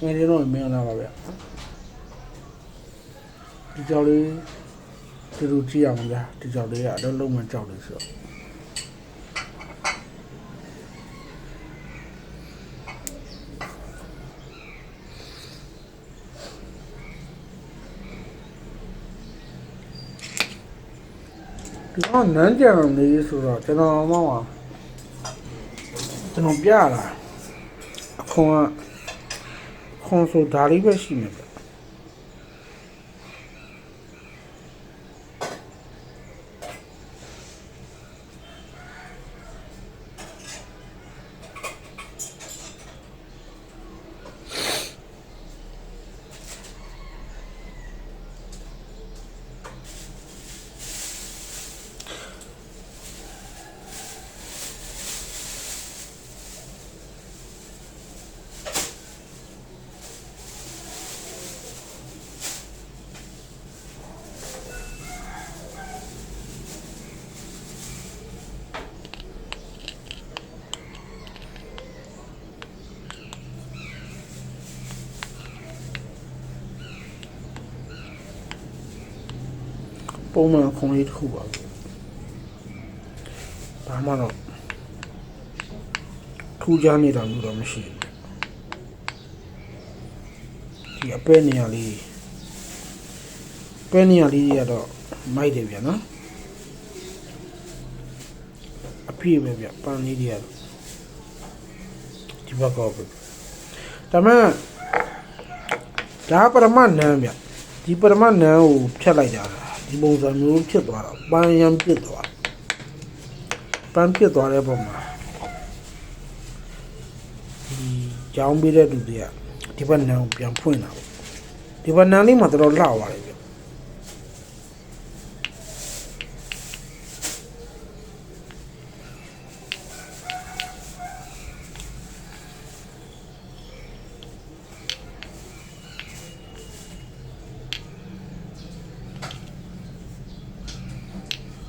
ငယ်လေးတော့မင်းလာပါဗျဒီကြောက်လေးဒီလိုကြည့်အောင်ဗျာဒီကြောက်လေးကအလုံးလုံးမှကြောက်တယ်ဆိုတော့ဒီတော့နန်းကြံနေဆိုတော့ကျွန်တော်မှကျွန်တော်ပြလာခွန်ဆိုဒါလေးပဲရှိမှာပုံမှန်ခုံလေးတစ်ခုပါဘာမှတော့ထူးခြားနေတာမျိုးတော့မရှိဘူးဒီအပဲနေရာလေးတွေကတော့မိုက်တယ်ဗျာနော်အပြည့်ပဲဗျပန်းလေးတွေကတော့ဒီဘက်ကောပဲဒါမှဒါပရမနန်းဗျဒီပရမနန်းကိုဖြတ်လိုက်ကြတာဒီပုံစံမျိုးဖြစ်သွားတာပန်းရမ်းပြစ်သွားတဲ့ပုံမှာဒီကြောင်းပေးတဲ့လူတွေကဒီဘက်နန်းကိုပြန်ဖွင့်တာပေါ့ဒီဘက်နန်းလေးမှာတော်တော်လှသွားတယ်ဗျ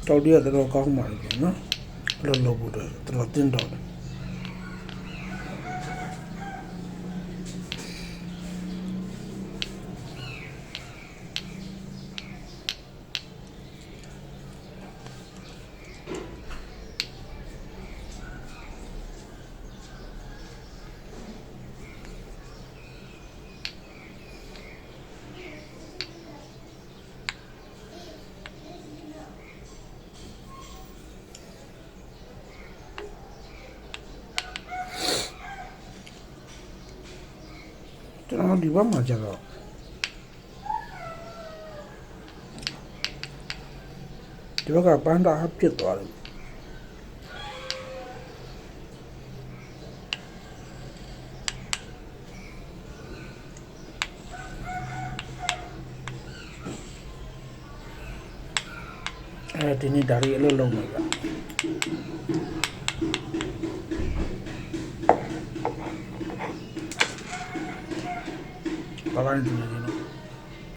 တော်တည်းကတော့ကောင်းပါလိမ့်မယ်နော်အဲ့လိုလုပ်ဖို့တော့တော်တင်းတော့ကျွန်တော်ဒီဘက်မှာကျတော့ဒီဘက်ကပန်းတာပြစ်သွားတယ်ဒီနေ့ဒါလေးအလုပ်လုပ်နေကြဘာလို့ဒီလိုလဲ